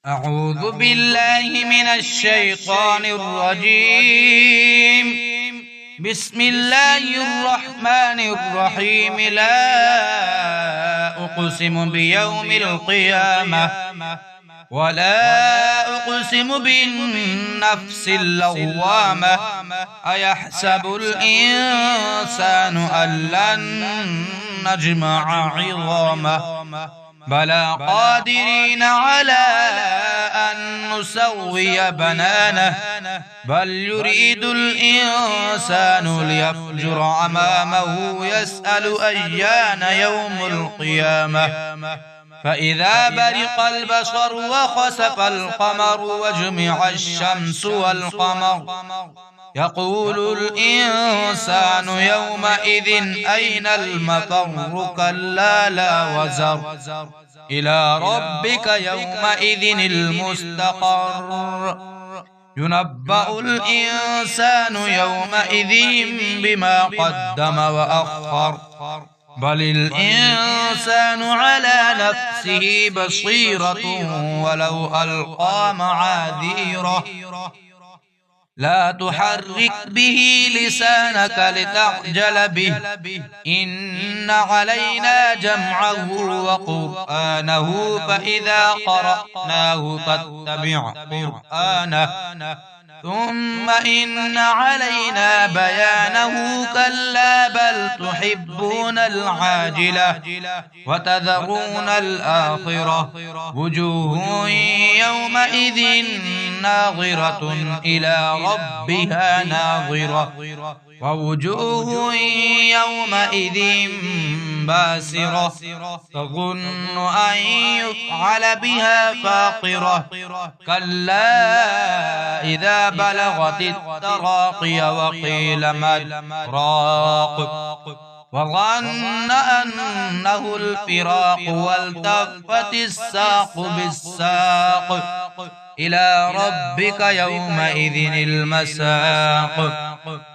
أعوذ بالله من الشيطان الرجيم. بسم الله الرحمن الرحيم. لا أقسم بيوم القيامة ولا أقسم بالنفس اللوامة. أيحسب الإنسان أن لن نجمع عظامه بلى قادرين على أن نسوي بنانه بل يريد الإنسان ليفجر أمامه يسأل أيان يوم القيامة. فإذا برق البصر وخسف القمر وجمع الشمس والقمر يقول الإنسان يومئذ أين المفر كلا لا وزر إلى ربك يومئذ المستقر. ينبأ الإنسان يومئذ بما قدم وأخر بل الإنسان على نفسه بصيرة ولو ألقى معاذيره. لا تحرك به لسانك لتعجل به إن علينا جمعه وقرآنه فإذا قرأناه فاتبع قرآنه ثم إن علينا بيانه كلا بل تحبون العاجلة وتذرون الآخرة. وجوه يومئذ ناظرة إلى ربها ناظرة ووجوه يومئذ باسرة تظن أن يفعل بها فاقرة. كلا إذا بلغت التراقي وقيل من راق وظن أنه الفراق والتفت الساق بالساق إلى ربك يومئذ المساق.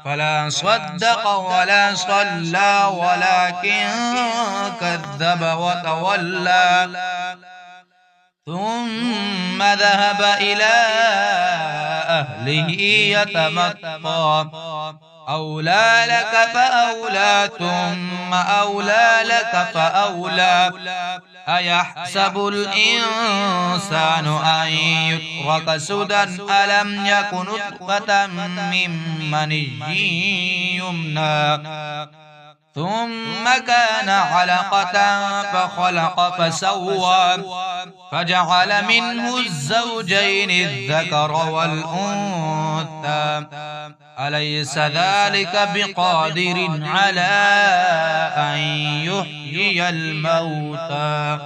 فلا صدق ولا صلى ولكن كذب وتولى ثم ذهب إلى أهله يتمطى. أولى لك فأولى ثم أولى لك فأولى. أيحسب الإنسان أن يترك سدى ألم يك نطفة من مني يمنى ثم كان علقة فخلق فسوى فجعل منه الزوجين الذكر والأنثى. أليس ذلك بقادر على أن يحيي الموتى؟